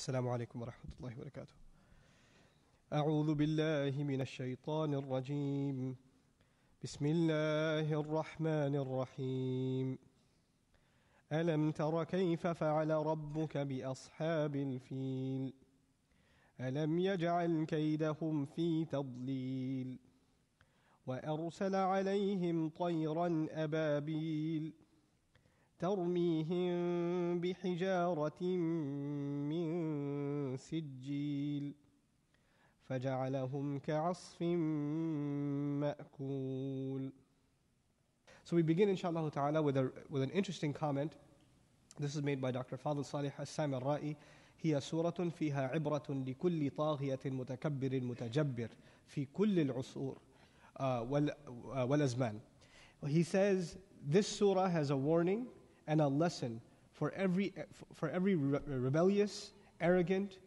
السلام عليكم ورحمة الله وبركاته. أعوذ بالله من الشيطان الرجيم. بسم الله الرحمن الرحيم. ألم تر كيف فعل ربك بأصحاب الفيل ألم يجعل كيدهم في تضليل وأرسل عليهم طيرا أبابيل ترميهم بحجارة من سجيل فجعلهم كعصف مأكول. So we begin inshallah ta'ala with an interesting comment. This is made by Dr. Fadl Salih As-Samarra'i. هي سورة فيها عبرة لكل طاغية متكبر متجبر في كل العصور والأزمان. He says this surah has a warning and a lesson for every rebellious, arrogant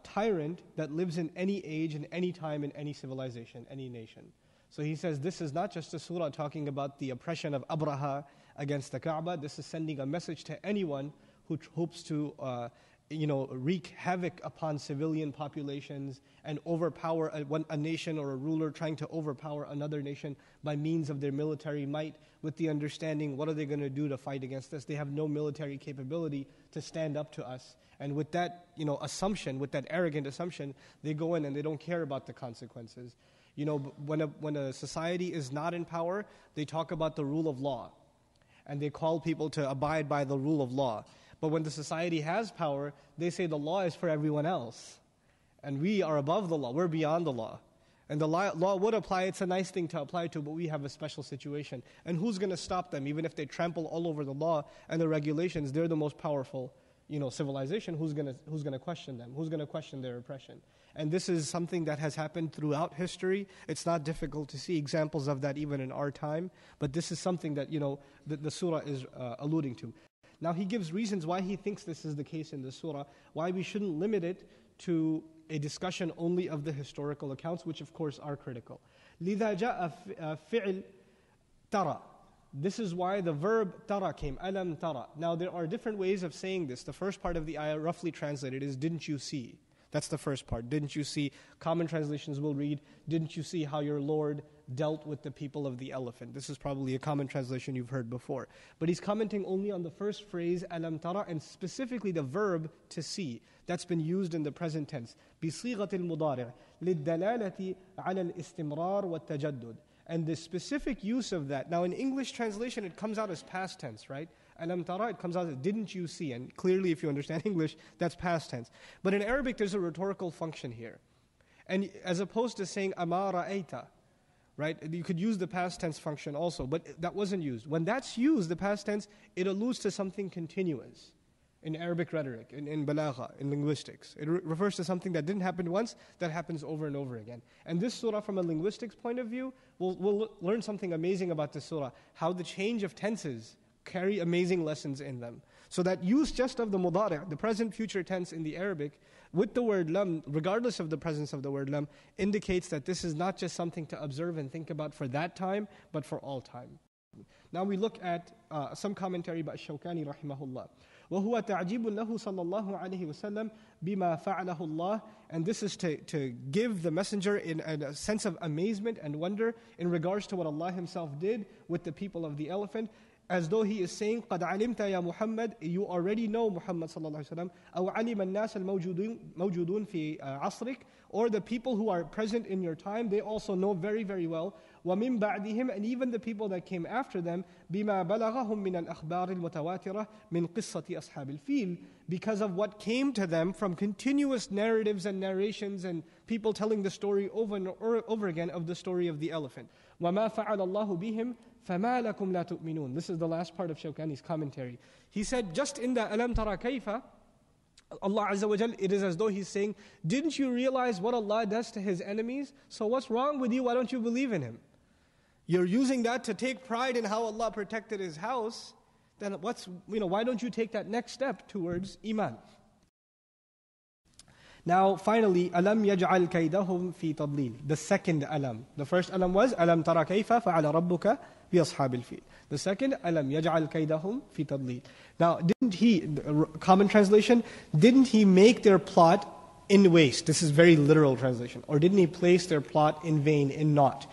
tyrant that lives in any age, in any time, in any civilization, any nation. So he says this is not just a surah talking about the oppression of Abraha against the Kaaba. This is sending a message to anyone who hopes to wreak havoc upon civilian populations and overpower a nation or a ruler trying to overpower another nation by means of their military might, with the understanding, what are they going to do to fight against us? They have no military capability to stand up to us. And with that assumption, with that arrogant assumption, they go in and they don't care about the consequences. When a society is not in power, they talk about the rule of law. And they call people to abide by the rule of law. But when the society has power, they say the law is for everyone else. And we are above the law, we're beyond the law. And the law would apply, it's a nice thing to apply to, but we have a special situation. And who's going to stop them? Even if they trample all over the law and the regulations, they're the most powerful civilization. Who's going to question them? Who's going to question their oppression? And this is something that has happened throughout history. It's not difficult to see examples of that even in our time. But this is something that the surah is alluding to. Now he gives reasons why he thinks this is the case in the surah, why we shouldn't limit it to a discussion only of the historical accounts, which of course are critical. لِذَا جَاءَ فِعْل تَرَى. This is why the verb tara came, alam tara. Now there are different ways of saying this. The first part of the ayah, roughly translated, is didn't you see? That's the first part. Didn't you see? Common translations will read, didn't you see how your Lord dealt with the people of the elephant? This is probably a common translation you've heard before. But he's commenting only on the first phrase, alam tara, and specifically the verb to see. That's been used in the present tense. بِصِيغَةِ الْمُضَارِعِ لِلدَّلَالَةِ عَلَى الْإِسْتِمْرَارِ وَالتَّجَدُّدِ. And the specific use of that, now in English translation it comes out as past tense, right? Alam tara, it comes out as didn't you see? And clearly if you understand English, that's past tense. But in Arabic there's a rhetorical function here. And as opposed to saying ama ra'ayta, right? You could use the past tense function also, but that wasn't used. When that's used, the past tense, it alludes to something continuous. In Arabic rhetoric, in balagha, in linguistics. It refers to something that didn't happen once, that happens over and over again. And this surah, from a linguistics point of view, we'll learn something amazing about this surah, how the change of tenses carry amazing lessons in them. So that use just of the mudari', the present future tense in the Arabic, with the word lam, regardless of the presence of the word lam, indicates that this is not just something to observe and think about for that time, but for all time. Now we look at some commentary by Shawkani rahimahullah. وَهُوَ تَعْجِيبٌ لَهُ صَلَّى اللَّهُ عَلَيْهِ وَسَلَّمْ بِمَا فَعَلَهُ اللَّهُ. And this is to give the messenger in a sense of amazement and wonder in regards to what Allah Himself did with the people of the elephant, as though He is saying, قَدْ عَلِمْتَ يَا مُحَمَّدْ, you already know Muhammad sallallahu alaihi wasallam, أَوْ عَلِمَ النَّاسَ الْمَوْجُودُونَ فِي عَصْرِكَ, or the people who are present in your time, they also know very, very well, وَمِن بَعْدِهِمْ, and even the people that came after them, بِمَا بَلَغَهُم مِنَ الْأَخْبَارِ الْمُتَوَاتِرَةِ مِنْ قِصَّةِ أَصْحَابِ الْفِيلِ, because of what came to them from continuous narratives and narrations and people telling the story over and over again of the story of the elephant. وَمَا فَعَلَ اللَّهُ بِهِمْ فَمَا لَكُمْ لَا تُؤْمِنُونَ. This is the last part of Shawkani's commentary. He said, just in the alam tara kayfa, Allah Azza wa Jal, it is as though He's saying, didn't you realize what Allah does to His enemies? So what's wrong with you? Why don't you believe in Him? You're using that to take pride in how Allah protected His house. Then why don't you take that next step towards Iman? Now, finally, alam yaj'al kaydahum fi tadlil. The second alam. The first alam was alam tara kayfa fa'ala rabbuka bi ashabil fil. The second alam yaj'al kaydahum fi tadlil. Now, didn't he, common translation, didn't he make their plot in waste? This is very literal translation. Or didn't he place their plot in vain, in naught?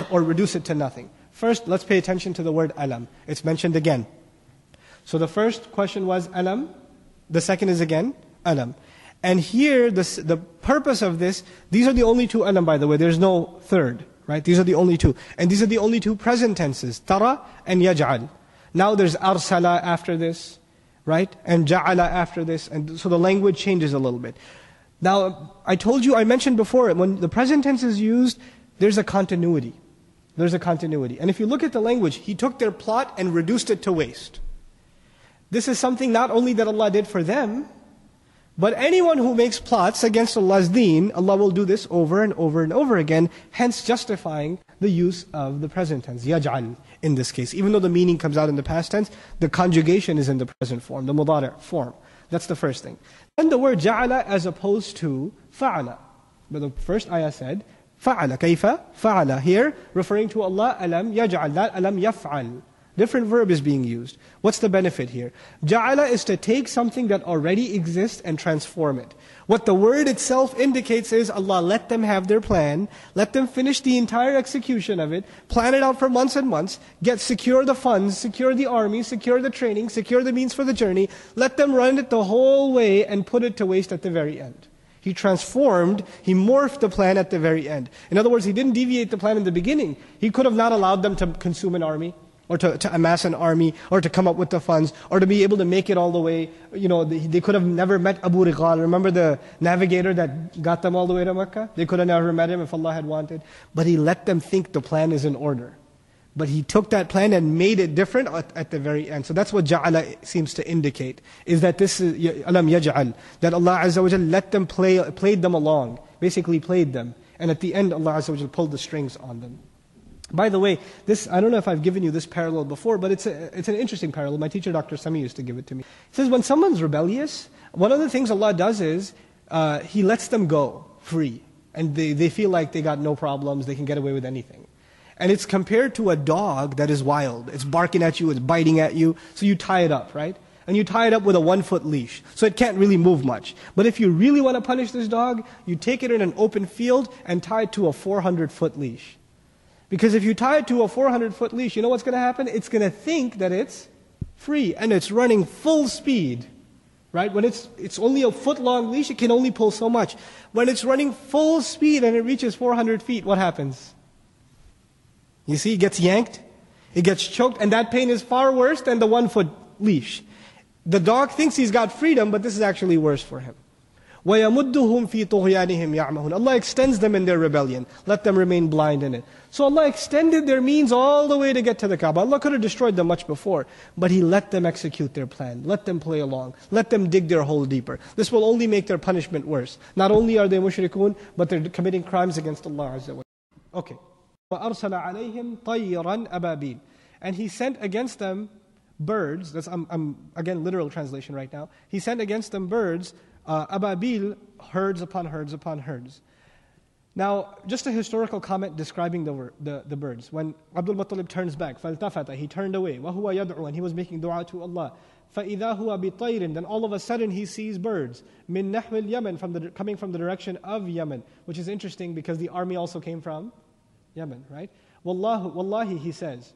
Or reduce it to nothing? First, let's pay attention to the word alam. It's mentioned again. So the first question was alam. The second is again alam. And here, the purpose of this, these are the only two alam, by the way. There's no third, right? These are the only two. And these are the only two present tenses, tara and yaj'al. Now there's arsala after this, right? And ja'ala after this. And so the language changes a little bit. Now, I mentioned before, when the present tense is used, there's a continuity. There's a continuity. And if you look at the language, he took their plot and reduced it to waste. This is something not only that Allah did for them, but anyone who makes plots against Allah's deen, Allah will do this over and over and over again, hence justifying the use of the present tense, yaj'al, in this case. Even though the meaning comes out in the past tense, the conjugation is in the present form, the mudari' form. That's the first thing. Then the word ja'ala as opposed to fa'ala. But the first ayah said, fa'ala, kayfa, fa'ala. Here, referring to Allah, alam yaj'al, that alam yaf'al. Different verb is being used. What's the benefit here? Ja'ala is to take something that already exists and transform it. What the word itself indicates is Allah let them have their plan, let them finish the entire execution of it, plan it out for months and months, secure the funds, secure the army, secure the training, secure the means for the journey, let them run it the whole way and put it to waste at the very end. He transformed, he morphed the plan at the very end. In other words, he didn't deviate the plan in the beginning. He could have not allowed them to consume an army, or to amass an army, or to come up with the funds, or to be able to make it all the way. They could have never met Abu Riqal. Remember the navigator that got them all the way to Mecca? They could have never met him if Allah had wanted. But He let them think the plan is in order. But He took that plan and made it different at the very end. So that's what ja'ala seems to indicate, is that this is, alam yaj'al, that Allah Azza wa Jal let them played them along, basically played them. And at the end, Allah Azza wa Jal pulled the strings on them. By the way, I don't know if I've given you this parallel before, but it's an interesting parallel. My teacher, Dr. Sami, used to give it to me. He says when someone's rebellious, one of the things Allah does is, He lets them go free. And they feel like they got no problems, they can get away with anything. And it's compared to a dog that is wild. It's barking at you, it's biting at you, so you tie it up, right? And you tie it up with a 1-foot leash, so it can't really move much. But if you really want to punish this dog, you take it in an open field and tie it to a 400-foot leash. Because if you tie it to a 400-foot leash, you know what's going to happen? It's going to think that it's free, and it's running full speed. Right? When it's only a foot-long leash, it can only pull so much. When it's running full speed and it reaches 400 feet, what happens? You see, it gets yanked, it gets choked, and that pain is far worse than the 1-foot leash. The dog thinks he's got freedom, but this is actually worse for him. وَيَمُدُّهُمْ فِي طُغْيَانِهِمْ يَعْمَهُونَ. Allah extends them in their rebellion. Let them remain blind in it. So Allah extended their means all the way to get to the Kaaba. Allah could have destroyed them much before, but He let them execute their plan. Let them play along. Let them dig their hole deeper. This will only make their punishment worse. Not only are they mushrikun, but they're committing crimes against Allah Azza wa Jalla. Okay. وَأَرْسَلَ عَلَيْهِمْ طَيِّرًا أَبَابِيلَ. And He sent against them birds. That's again literal translation right now. He sent against them birds, ababil, herds upon herds upon herds. Now, just a historical comment describing the birds. When Abdul Muttalib turns back, فَالْتَفَتَ, he turned away, وَهُوَ يَدْعُو, and he was making dua to Allah. فَإِذَا هُوَ بِطَيْرٍ, then all of a sudden he sees birds. مِن نَحْوِ الْيَمَنِ, coming from the direction of Yemen, which is interesting because the army also came from Yemen, right? Wallahi, he says.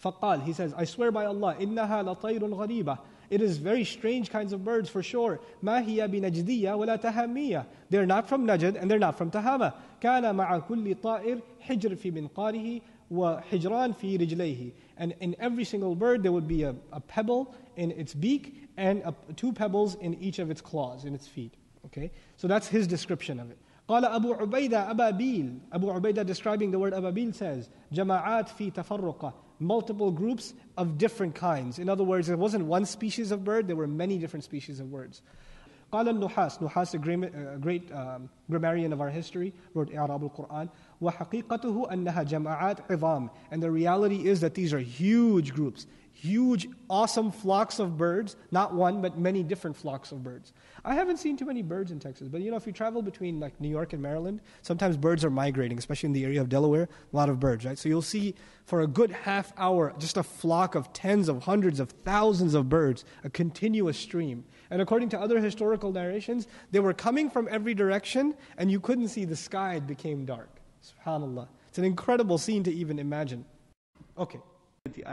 فَقَالْ, he says, I swear by Allah, إِنَّهَا لَطَيْرٌ غَرِيبَةٌ. It is very strange kinds of birds for sure. مَا هِيَ بِنَجْدِيَّةٍ وَلَا تَهَمِّيَّةٍ. They're not from Najd and they're not from Tahama. كَانَ مَعَ كُلِّ طَائِرٍ حِجْرٌ فِي مِنْقَارِهِ وَحِجْرَانٌ فِي رِجْلَيْهِ. And in every single bird there would be a pebble in its beak and 2 pebbles in each of its claws, in its feet. Okay, so that's his description of it. قال أبو عبيدة أبابيل. Abu Ubaidah describing the word ababil says, جماعات في تفرقة, multiple groups of different kinds. In other words, it wasn't one species of bird, there were many different species of birds. قال النحاس, Nuhas, a great grammarian of our history, wrote إعراب القرآن. وحقيقته أنها جماعات عظام. And the reality is that these are huge groups, huge, awesome flocks of birds, not one, but many different flocks of birds. I haven't seen too many birds in Texas, but if you travel between like New York and Maryland, sometimes birds are migrating, especially in the area of Delaware, a lot of birds, right? So you'll see for a good half hour, just a flock of tens of hundreds of thousands of birds, a continuous stream. And according to other historical narrations, they were coming from every direction, and you couldn't see the sky, it became dark. SubhanAllah. It's an incredible scene to even imagine. Okay. The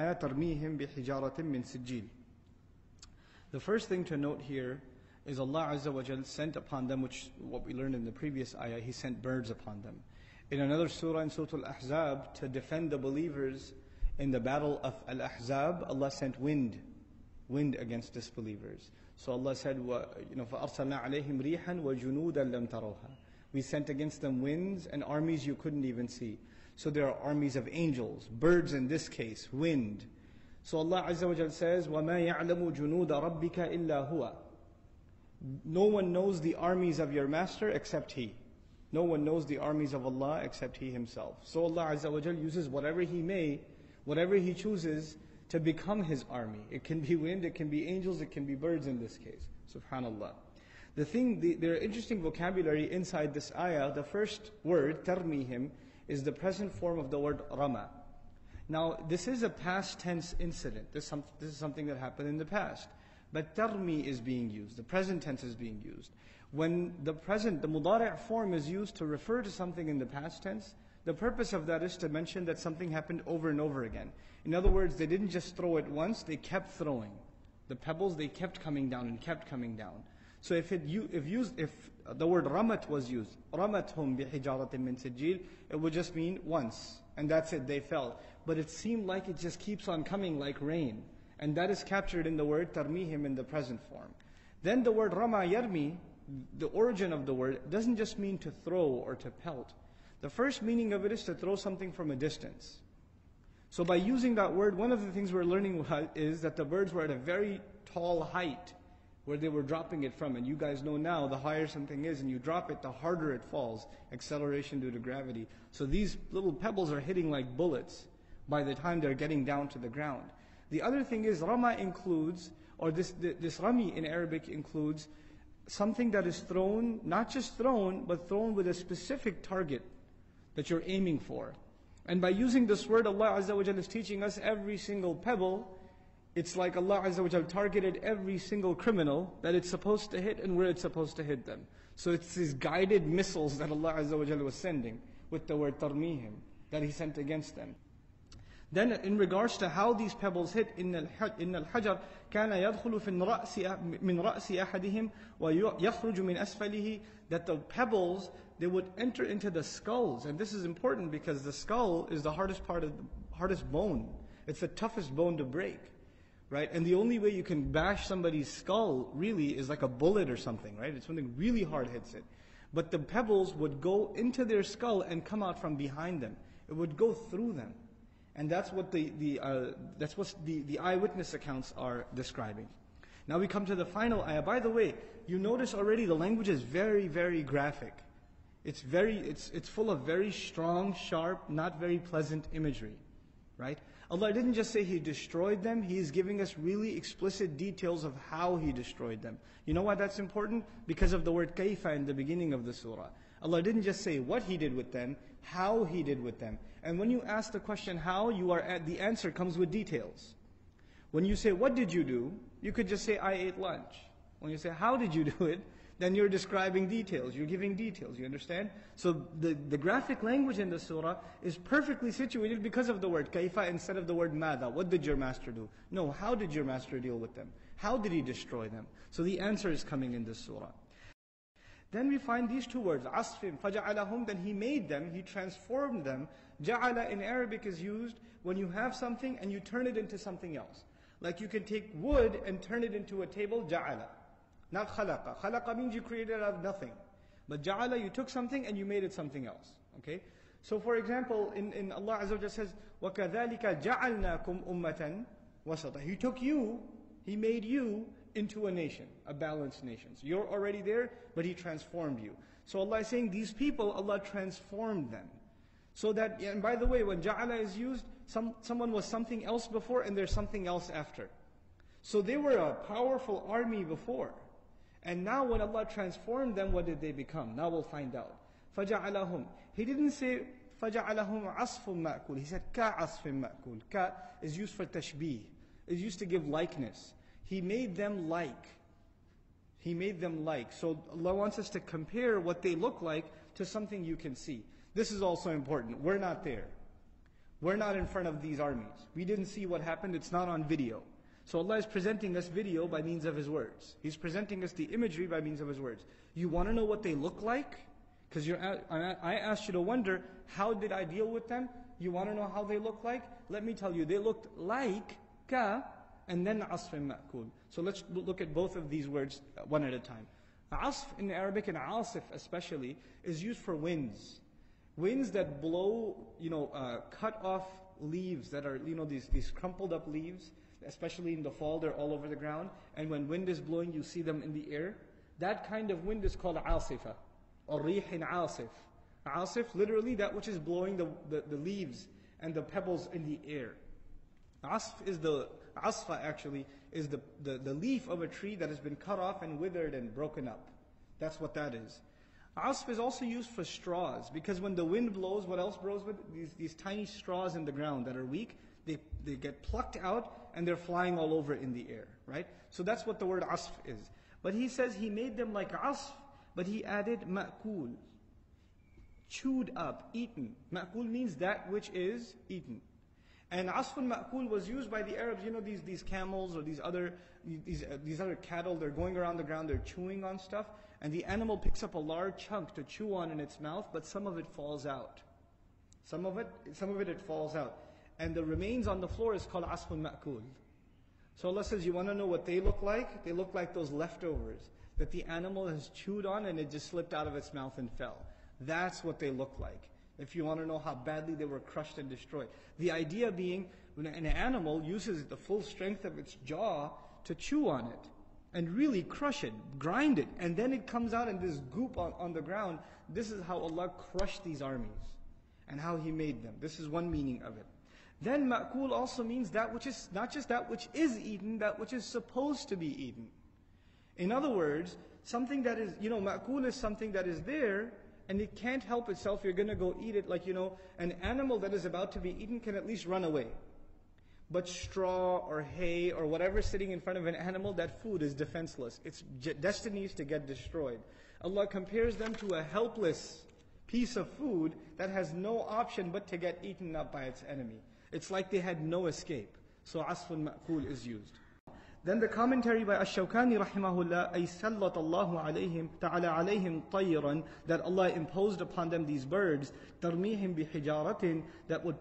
first thing to note here is Allah Azza wa Jal sent upon them, which what we learned in the previous ayah, He sent birds upon them. In another surah, in Surah Al-Ahzab, to defend the believers in the battle of Al-Ahzab, Allah sent wind against disbelievers. So Allah said, فَأَرْسَلْنَا عَلَيْهِمْ رِيحًا وَجُنُودًا لَمْ تَرَوْهَا. We sent against them winds and armies you couldn't even see. So there are armies of angels, birds in this case, wind. So Allah Azza wa Jal says, وَمَا يَعْلَمُ جُنُودَ رَبِّكَ إِلَّا هُوَ. No one knows the armies of your master except He. No one knows the armies of Allah except He Himself. So Allah Azza wa Jal uses whatever He chooses to become His army. It can be wind, it can be angels, it can be birds in this case. SubhanAllah. There are interesting vocabulary inside this ayah. The first word, tarmihim, is the present form of the word rama. Now, this is a past tense incident. This is something that happened in the past. But tarmi is being used. The present tense is being used. When the mudari' form is used to refer to something in the past tense, the purpose of that is to mention that something happened over and over again. In other words, they didn't just throw it once, they kept throwing. The pebbles, they kept coming down and kept coming down. So if the word ramat was used, ramathum bihijaratin min sijil, it would just mean once, and that's it, they fell. But it seemed like it just keeps on coming like rain, and that is captured in the word tarmihim in the present form. Then the word rama yarmi, the origin of the word, doesn't just mean to throw or to pelt. The first meaning of it is to throw something from a distance. So by using that word, one of the things we're learning is that the birds were at a very tall height where they were dropping it from. And you guys know now, the higher something is and you drop it, the harder it falls. Acceleration due to gravity. So these little pebbles are hitting like bullets by the time they're getting down to the ground. The other thing is, rama includes, or this rami in Arabic includes something that is thrown, not just thrown, but thrown with a specific target that you're aiming for. And by using this word, Allah Azza wa Jalla is teaching us every single pebble, it's like Allah Azza wa Jalla targeted every single criminal that it's supposed to hit and where it's supposed to hit them. So it's these guided missiles that Allah Azza wa Jalla was sending with the word tarmihim, that He sent against them. Then in regards to how these pebbles hit, إِنَّ الْحَجَرَ كَانَ يَدْخُلُ مِنْ رَأْسِ أَحَدِهِمْ وَيَخْرُجُ مِنْ أَسْفَلِهِ. That the pebbles, they would enter into the skulls. And this is important because the skull is the hardest bone. It's the toughest bone to break, right? And the only way you can bash somebody's skull really is like a bullet or something, right? It's something really hard hits it. But the pebbles would go into their skull and come out from behind them. It would go through them. And that's what the eyewitness accounts are describing. Now we come to the final ayah. By the way, you notice already the language is very, very graphic. It's full of very strong, sharp, not very pleasant imagery, right? Allah didn't just say He destroyed them. He is giving us really explicit details of how He destroyed them. You know why that's important? Because of the word kayfa in the beginning of the surah. Allah didn't just say what He did with them, how He did with them. And when you ask the question how, the answer comes with details. When you say, what did you do? You could just say, I ate lunch. When you say, how did you do it? Then you're describing details. You're giving details. You understand? So the graphic language in the surah is perfectly situated because of the word kaifa instead of the word mada. What did your master do? No, how did your master deal with them? How did he destroy them? So the answer is coming in this surah. Then we find these two words, asfim, faja'alahum, then he made them, he transformed them. Ja'ala in Arabic is used when you have something and you turn it into something else. Like you can take wood and turn it into a table, ja'ala. Not khalaqa. Khalaqa means you created it out of nothing. But ja'ala, you took something and you made it something else. Okay? So for example, in Allah Azza wa Jalla says, وَكَذَلِكَ جَعَلْنَاكُمْ أُمَّةً وَسَطًا. He took you, He made you into a nation, a balanced nation. So you're already there, but He transformed you. So Allah is saying these people, Allah transformed them. So that, and by the way, when ja'ala is used, someone was something else before and there's something else after. So they were a powerful army before. And now when Allah transformed them, what did they become? Now we'll find out. فَجَعَلَهُمْ. He didn't say فَجَعَلَهُمْ عَصْفٌ مَأْكُولٌ. He said كَعَصْفٍ مَأْكُولٌ. Ka is used for tashbih. It's used to give likeness. He made them like. He made them like. So Allah wants us to compare what they look like to something you can see. This is also important. We're not there. We're not in front of these armies. We didn't see what happened. It's not on video. So Allah is presenting us video by means of His words. He's presenting us the imagery by means of His words. You want to know what they look like? Because I asked you to wonder, how did I deal with them? You want to know how they look like? Let me tell you, they looked like ka and then asfin ma'kul. So let's look at both of these words one at a time. Asf in Arabic and asif especially is used for winds. Winds that blow, cut off leaves that are, these crumpled up leaves, especially in the fall, they're all over the ground. And when wind is blowing, you see them in the air. That kind of wind is called asifa, or rihin asif. Asif, literally that which is blowing the leaves and the pebbles in the air. Asfa actually is the leaf of a tree that has been cut off and withered and broken up. That's what that is. Asf is also used for straws, because when the wind blows, what else blows with? These tiny straws in the ground that are weak, they get plucked out and they're flying all over in the air, right? So that's what the word asf is. But He says He made them like asf, but He added ma'kul, chewed up, eaten. Ma'kul means that which is eaten. And asfun ma'kul was used by the Arabs. These camels or these other cattle, they're going around the ground, they're chewing on stuff, and the animal picks up a large chunk to chew on in its mouth, but some of it falls out. Some of it falls out. And the remains on the floor is called asfun ma'kul. So Allah says, you want to know what they look like? They look like those leftovers that the animal has chewed on and it just slipped out of its mouth and fell. That's what they look like. If you want to know how badly they were crushed and destroyed. The idea being, when an animal uses the full strength of its jaw to chew on it and really crush it, grind it, and then it comes out in this goop on the ground. This is how Allah crushed these armies and how He made them. This is one meaning of it. Then ma'kul also means that which is not just that which is eaten, that which is supposed to be eaten. In other words, something that is, ma'kul is something that is there, and it can't help itself. You're going to go eat it. Like, an animal that is about to be eaten can at least run away. But straw or hay or whatever is sitting in front of an animal, that food is defenseless. Its destiny is to get destroyed. Allah compares them to a helpless piece of food that has no option but to get eaten up by its enemy. It's like they had no escape. So asfun ma'kul is used. Then the commentary by Ash-Shawkani rahimahullah, ay sallat Allahu alayhim ta'ala alayhim tayran, that Allah imposed upon them these birds, tarmihim bihijaratin, that would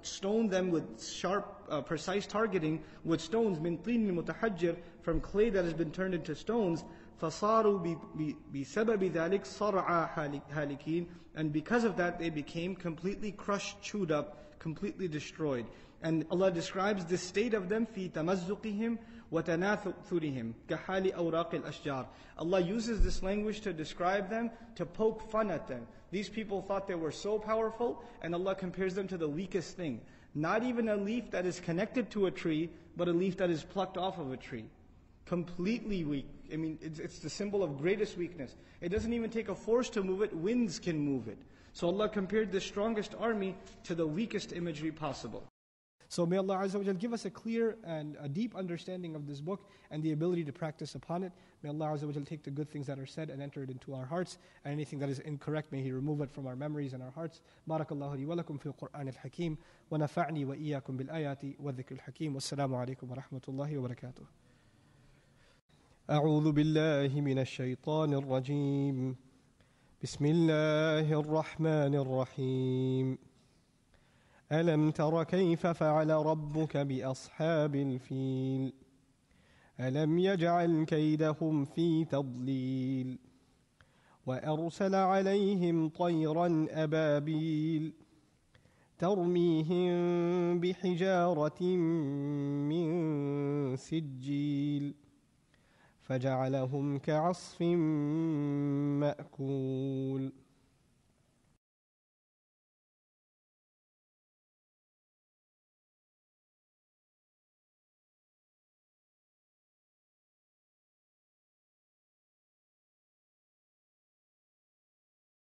stone them with sharp, precise targeting with stones, min tin mutahajjir, from clay that has been turned into stones, fasaru bisababi dhalik sar'a halikin, and because of that they became completely crushed, chewed up, completely destroyed. And Allah describes this state of them, fi tamazzuqihim wa tanathurihim kahali awraq al-ashjar. Allah uses this language to describe them, to poke fun at them. These people thought they were so powerful, and Allah compares them to the weakest thing. Not even a leaf that is connected to a tree, but a leaf that is plucked off of a tree. Completely weak. It's the symbol of greatest weakness. It doesn't even take a force to move it. Winds can move it. So Allah compared the strongest army to the weakest imagery possible. So may Allah Azza wa Jal give us a clear and a deep understanding of this book and the ability to practice upon it. May Allah Azza wa Jal take the good things that are said and enter it into our hearts, and anything that is incorrect, may He remove it from our memories and our hearts. Barakallahu li wa lakum fil Qur'an al-Hakim, wa nafa'ni wa iyyakum bil ayati wa dhikr al-Hakim. Wassalamu alaikum wa rahmatullahi wa barakatuh. أعوذ بالله من الشيطان الرجيم. بسم الله الرحمن الرحيم. ألم تر كيف فعل ربك بأصحاب الفيل ألم يجعل كيدهم في تضليل وأرسل عليهم طيرا أبابيل ترميهم بحجارة من سجيل فجعلهم كعصف مأكول.